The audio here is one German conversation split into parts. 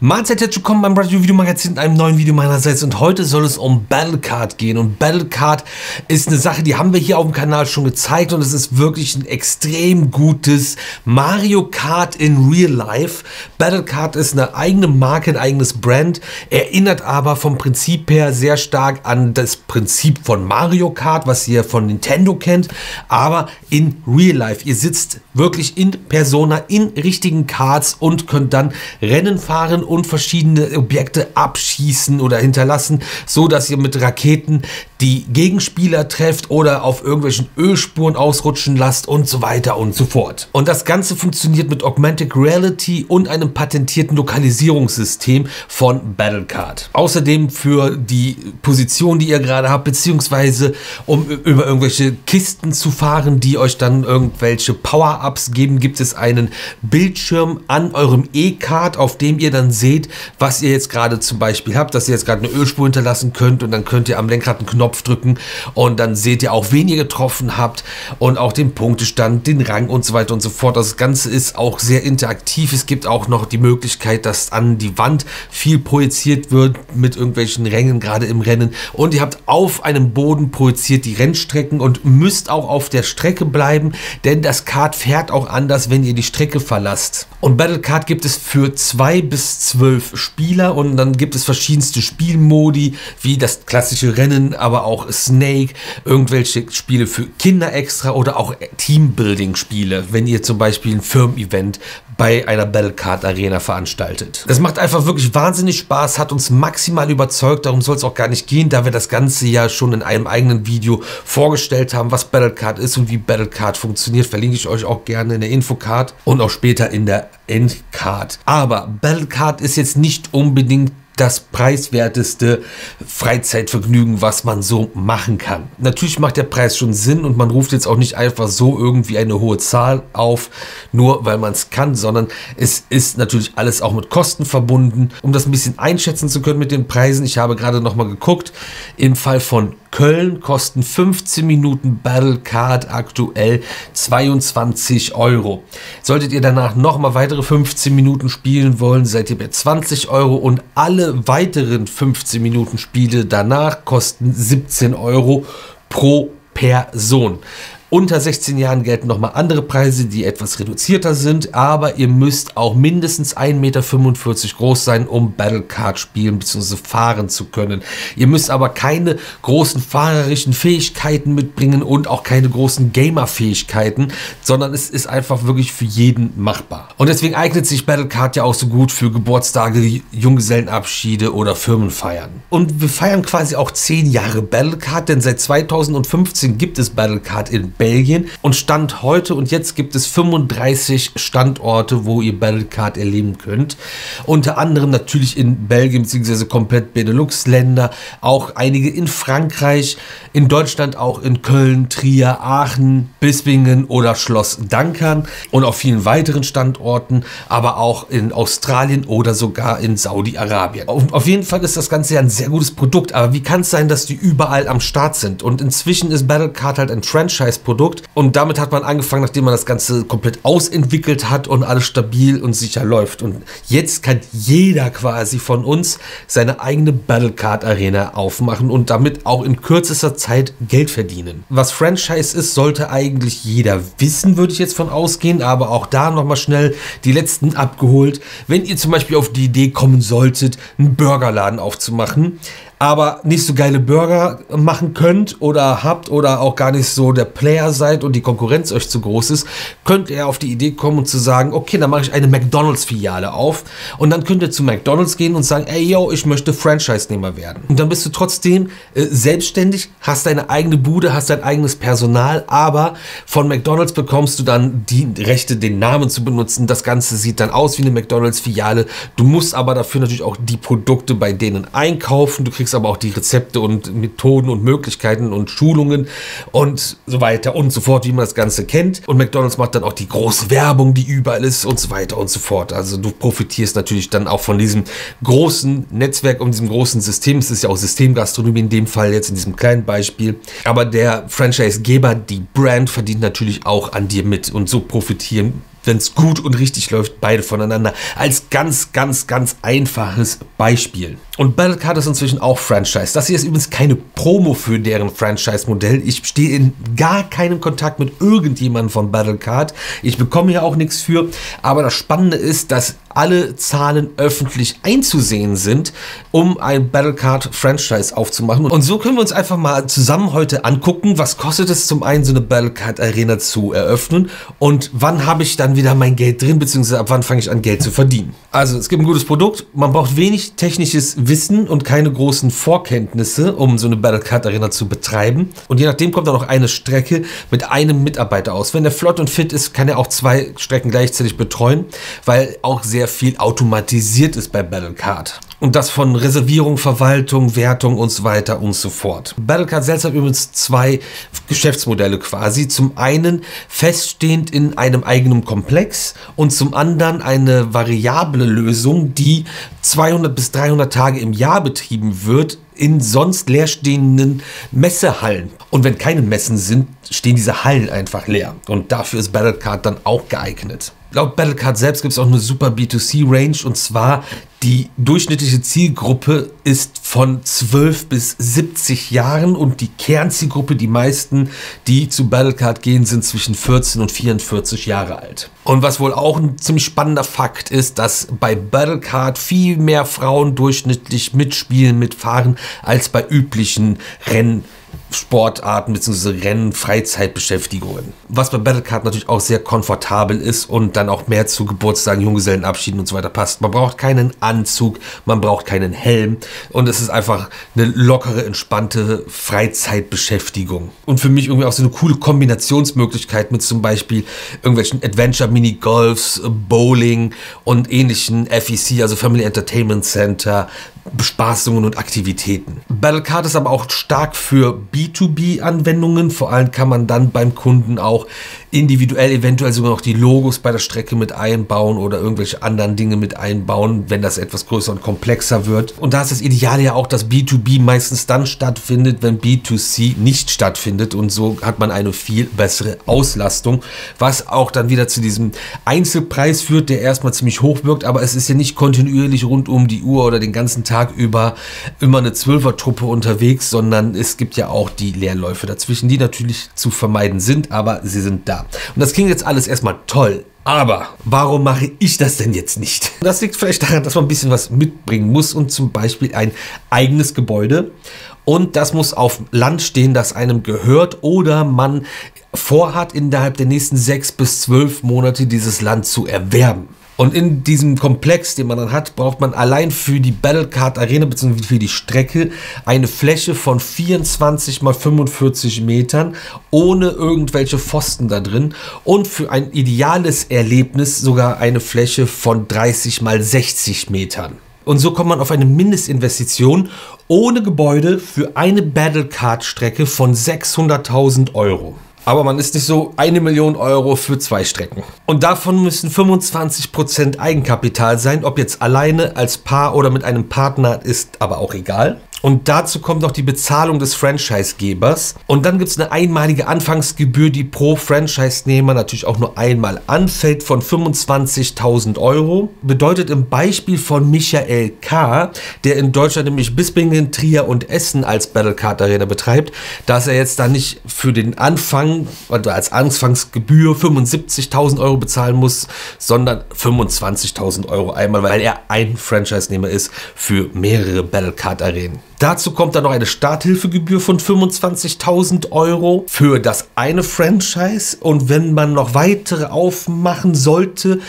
Mahlzeit, herzlich willkommen beim Brightview Videomagazin in einem neuen Video meinerseits und heute soll es um Battlecard gehen und Battlecard ist eine Sache, die haben wir hier auf dem Kanal schon gezeigt und es ist wirklich ein extrem gutes Mario Kart in Real Life. Battlecard ist eine eigene Marke, ein eigenes Brand, erinnert aber vom Prinzip her sehr stark an das Prinzip von Mario Kart, was ihr von Nintendo kennt, aber in Real Life. Ihr sitzt wirklich in Persona, in richtigen Karts und könnt dann Rennen fahren und verschiedene Objekte abschießen oder hinterlassen, so dass ihr mit Raketen die Gegenspieler trefft oder auf irgendwelchen Ölspuren ausrutschen lasst und so weiter und so fort. Und das Ganze funktioniert mit Augmented Reality und einem patentierten Lokalisierungssystem von Battlecard. Außerdem für die Position, die ihr gerade habt, beziehungsweise um über irgendwelche Kisten zu fahren, die euch dann irgendwelche Power-Ups geben, gibt es einen Bildschirm an eurem E-Kart, auf dem ihr dann seht, was ihr jetzt gerade zum Beispiel habt, dass ihr jetzt gerade eine Ölspur hinterlassen könnt und dann könnt ihr am Lenkrad einen Knopf drücken und dann seht ihr auch, wen ihr getroffen habt und auch den Punktestand, den Rang und so weiter und so fort. Das Ganze ist auch sehr interaktiv. Es gibt auch noch die Möglichkeit, dass an die Wand viel projiziert wird mit irgendwelchen Rängen, gerade im Rennen, und ihr habt auf einem Boden projiziert die Rennstrecken und müsst auch auf der Strecke bleiben, denn das Kart fährt auch anders, wenn ihr die Strecke verlasst. Und Battlecard gibt es für 2 bis 12 Spieler und dann gibt es verschiedenste Spielmodi, wie das klassische Rennen, aber auch Snake, irgendwelche Spiele für Kinder extra oder auch Teambuilding-Spiele, wenn ihr zum Beispiel ein Firmen-Event bei einer Battlecard Arena veranstaltet. Das macht einfach wirklich wahnsinnig Spaß, hat uns maximal überzeugt, darum soll es auch gar nicht gehen, da wir das Ganze ja schon in einem eigenen Video vorgestellt haben, was Battlecard ist und wie Battlecard funktioniert, verlinke ich euch auch gerne in der Infocard und auch später in der Endcard. Aber Battlecard ist jetzt nicht unbedingt das preiswerteste Freizeitvergnügen, was man so machen kann. Natürlich macht der Preis schon Sinn und man ruft jetzt auch nicht einfach so irgendwie eine hohe Zahl auf, nur weil man es kann, sondern es ist natürlich alles auch mit Kosten verbunden. Um das ein bisschen einschätzen zu können mit den Preisen, ich habe gerade noch mal geguckt, im Fall von Köln kosten 15 Minuten Battlecard aktuell 22 Euro. Solltet ihr danach nochmal weitere 15 Minuten spielen wollen, seid ihr bei 20 Euro und alle weiteren 15 Minuten Spiele danach kosten 17 Euro pro Person. Unter 16 Jahren gelten nochmal andere Preise, die etwas reduzierter sind, aber ihr müsst auch mindestens 1,45 Meter groß sein, um Battlecard spielen bzw. fahren zu können. Ihr müsst aber keine großen fahrerischen Fähigkeiten mitbringen und auch keine großen Gamer-Fähigkeiten, sondern es ist einfach wirklich für jeden machbar. Und deswegen eignet sich Battlecard ja auch so gut für Geburtstage, Junggesellenabschiede oder Firmenfeiern. Und wir feiern quasi auch 10 Jahre Battlecard, denn seit 2015 gibt es Battlecard in Belgien und Stand heute und jetzt gibt es 35 Standorte, wo ihr Battlecard erleben könnt. Unter anderem natürlich in Belgien bzw. komplett Benelux-Länder, auch einige in Frankreich, in Deutschland auch in Köln, Trier, Aachen, Bispingen oder Schloss Dankern und auf vielen weiteren Standorten, aber auch in Australien oder sogar in Saudi-Arabien. Auf jeden Fall ist das Ganze ja ein sehr gutes Produkt, aber wie kann es sein, dass die überall am Start sind? Und inzwischen ist Battlecard halt ein Franchise-Produkt und damit hat man angefangen, nachdem man das Ganze komplett ausentwickelt hat und alles stabil und sicher läuft. Und jetzt kann jeder quasi von uns seine eigene Battlecard Arena aufmachen und damit auch in kürzester Zeit Geld verdienen. Was Franchise ist, sollte eigentlich jeder wissen, würde ich jetzt von ausgehen, aber auch da nochmal schnell die letzten abgeholt. Wenn ihr zum Beispiel auf die Idee kommen solltet, einen Burgerladen aufzumachen, aber nicht so geile Burger machen könnt oder habt oder auch gar nicht so der Player seid und die Konkurrenz euch zu groß ist, könnt ihr auf die Idee kommen und zu sagen, okay, dann mache ich eine McDonalds-Filiale auf und dann könnt ihr zu McDonalds gehen und sagen, ey, yo, ich möchte Franchise-Nehmer werden. Und dann bist du trotzdem selbstständig, hast deine eigene Bude, hast dein eigenes Personal, aber von McDonalds bekommst du dann die Rechte, den Namen zu benutzen. Das Ganze sieht dann aus wie eine McDonalds-Filiale. Du musst aber dafür natürlich auch die Produkte bei denen einkaufen. Du kriegst aber auch die Rezepte und Methoden und Möglichkeiten und Schulungen und so weiter und so fort, wie man das Ganze kennt. Und McDonalds macht dann auch die große Werbung, die überall ist und so weiter und so fort. Also du profitierst natürlich dann auch von diesem großen Netzwerk und diesem großen System. Es ist ja auch Systemgastronomie in dem Fall, jetzt in diesem kleinen Beispiel. Aber der Franchisegeber, die Brand, verdient natürlich auch an dir mit und so profitieren wenn es gut und richtig läuft, beide voneinander. Als ganz einfaches Beispiel. Und Battlecard ist inzwischen auch Franchise. Das hier ist übrigens keine Promo für deren Franchise-Modell. Ich stehe in gar keinem Kontakt mit irgendjemandem von Battlecard. Ich bekomme hier auch nichts für. Aber das Spannende ist, dass alle Zahlen öffentlich einzusehen sind, um ein Battlecard-Franchise aufzumachen. Und so können wir uns einfach mal zusammen heute angucken, was kostet es zum einen, so eine Battlecard-Arena zu eröffnen und wann habe ich dann wieder mein Geld drin, beziehungsweise ab wann fange ich an, Geld zu verdienen. Also es gibt ein gutes Produkt, man braucht wenig technisches Wissen und keine großen Vorkenntnisse, um so eine Battlecard-Arena zu betreiben. Und je nachdem kommt dann noch eine Strecke mit einem Mitarbeiter aus. Wenn der flott und fit ist, kann er auch 2 Strecken gleichzeitig betreuen, weil auch sehr viel automatisiert ist bei Battlecard. Und das von Reservierung, Verwaltung, Wertung und so weiter und so fort. Battlecard selbst hat übrigens 2 Geschäftsmodelle quasi. Zum einen feststehend in einem eigenen Komplex und zum anderen eine variable Lösung, die 200 bis 300 Tage im Jahr betrieben wird in sonst leerstehenden Messehallen. Und wenn keine Messen sind, stehen diese Hallen einfach leer. Und dafür ist Battlecard dann auch geeignet. Laut Battlecard selbst gibt es auch eine super B2C-Range, und zwar die durchschnittliche Zielgruppe ist von 12 bis 70 Jahren und die Kernzielgruppe, die meisten, die zu Battlecard gehen, sind zwischen 14 und 44 Jahre alt. Und was wohl auch ein ziemlich spannender Fakt ist, dass bei Battlecard viel mehr Frauen durchschnittlich mitspielen, mitfahren, als bei üblichen Rennsportarten bzw. Rennen-Freizeitbeschäftigungen. Was bei Battlecard natürlich auch sehr komfortabel ist und dann auch mehr zu Geburtstagen, Junggesellenabschieden und so weiter passt. Man braucht keinen Anzug, man braucht keinen Helm und es ist einfach eine lockere, entspannte Freizeitbeschäftigung. Und für mich irgendwie auch so eine coole Kombinationsmöglichkeit mit zum Beispiel irgendwelchen Adventure-Mini-Golfs, Bowling und ähnlichen FEC, also Family Entertainment Center, Bespaßungen und Aktivitäten. Battlecard ist aber auch stark für B2B-Anwendungen. Vor allem kann man dann beim Kunden auch individuell eventuell sogar noch die Logos bei der Strecke mit einbauen oder irgendwelche anderen Dinge mit einbauen, wenn das etwas größer und komplexer wird. Und da ist das Ideale ja auch, dass B2B meistens dann stattfindet, wenn B2C nicht stattfindet, und so hat man eine viel bessere Auslastung, was auch dann wieder zu diesem Einzelpreis führt, der erstmal ziemlich hoch wirkt, aber es ist ja nicht kontinuierlich rund um die Uhr oder den ganzen Tag über immer eine 12er-Truppe unterwegs, sondern es gibt ja auch die Leerläufe dazwischen, die natürlich zu vermeiden sind, aber sie sind da. Und das klingt jetzt alles erstmal toll. Aber warum mache ich das denn jetzt nicht? Das liegt vielleicht daran, dass man ein bisschen was mitbringen muss und zum Beispiel ein eigenes Gebäude. Und das muss auf Land stehen, das einem gehört, oder man vorhat, innerhalb der nächsten 6 bis 12 Monate dieses Land zu erwerben. Und in diesem Komplex, den man dann hat, braucht man allein für die Battlecard Arena bzw. für die Strecke eine Fläche von 24 mal 45 Metern ohne irgendwelche Pfosten da drin und für ein ideales Erlebnis sogar eine Fläche von 30 mal 60 Metern. Und so kommt man auf eine Mindestinvestition ohne Gebäude für eine Battlecard-Strecke von 600.000 €. Aber man ist nicht so 1 Million € für 2 Strecken. Und davon müssen 25% Eigenkapital sein, ob jetzt alleine, als Paar oder mit einem Partner, ist aber auch egal. Und dazu kommt noch die Bezahlung des Franchisegebers. Und dann gibt es eine einmalige Anfangsgebühr, die pro Franchise-Nehmer natürlich auch nur einmal anfällt, von 25.000 €. Bedeutet im Beispiel von Michael K., der in Deutschland nämlich Bispingen, Trier und Essen als Battlecard Arena betreibt, dass er jetzt da nicht für den Anfang oder als Anfangsgebühr 75.000 € bezahlen muss, sondern 25.000 € einmal, weil er ein Franchise-Nehmer ist für mehrere Battlecard Arenen. Dazu kommt dann noch eine Starthilfegebühr von 25.000 € für das eine Franchise, und wenn man noch weitere aufmachen sollte,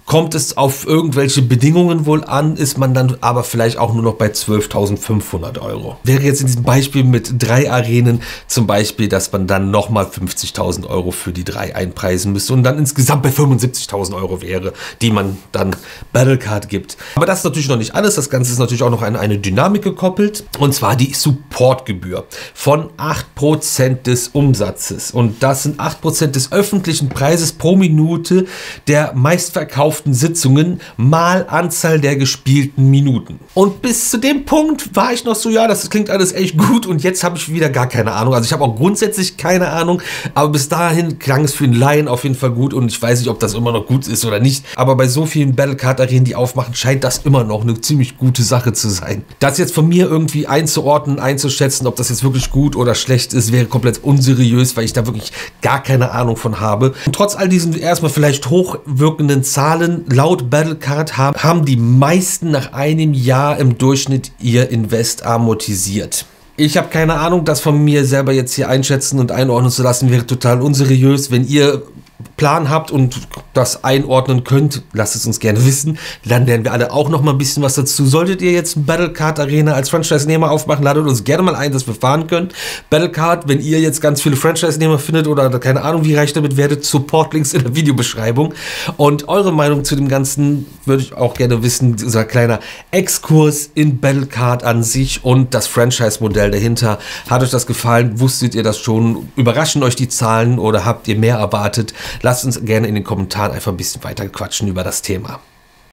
kommt es auf irgendwelche Bedingungen wohl an, ist man dann aber vielleicht auch nur noch bei 12.500 €. Wäre jetzt in diesem Beispiel mit 3 Arenen zum Beispiel, dass man dann nochmal 50.000 € für die 3 einpreisen müsste und dann insgesamt bei 75.000 € wäre, die man dann Battlecard gibt. Aber das ist natürlich noch nicht alles. Das Ganze ist natürlich auch noch an eine Dynamik gekoppelt, und zwar die Supportgebühr von 8% des Umsatzes. Und das sind 8% des öffentlichen Preises pro Minute der meistverkauften verkauften Sitzungen mal Anzahl der gespielten Minuten. Und bis zu dem Punkt war ich noch so, ja, das klingt alles echt gut und jetzt habe ich wieder gar keine Ahnung. Also ich habe auch grundsätzlich keine Ahnung, aber bis dahin klang es für einen Laien auf jeden Fall gut und ich weiß nicht, ob das immer noch gut ist oder nicht. Aber bei so vielen Battlecard-Arenen, die aufmachen, scheint das immer noch eine ziemlich gute Sache zu sein. Das jetzt von mir irgendwie einzuordnen, einzuschätzen, ob das jetzt wirklich gut oder schlecht ist, wäre komplett unseriös, weil ich da wirklich gar keine Ahnung von habe. Und trotz all diesen erstmal vielleicht hochwirkenden Zahlen, laut Battlecard haben die meisten nach einem Jahr im Durchschnitt ihr Invest amortisiert. Ich habe keine Ahnung, das von mir selber jetzt hier einschätzen und einordnen zu lassen, wäre total unseriös. Wenn ihr Plan habt und das einordnen könnt, lasst es uns gerne wissen. Dann lernen wir alle auch noch mal ein bisschen was dazu. Solltet ihr jetzt ein Battlecard Arena als Franchise-Nehmer aufmachen, ladet uns gerne mal ein, dass wir fahren können. Battlecard, wenn ihr jetzt ganz viele Franchise-Nehmer findet oder keine Ahnung, wie reich damit werdet, Support-Links in der Videobeschreibung. Und eure Meinung zu dem Ganzen würde ich auch gerne wissen. Unser kleiner Exkurs in Battlecard an sich und das Franchise-Modell dahinter. Hat euch das gefallen? Wusstet ihr das schon? Überraschen euch die Zahlen oder habt ihr mehr erwartet? Lasst uns gerne in den Kommentaren einfach ein bisschen weiter quatschen über das Thema.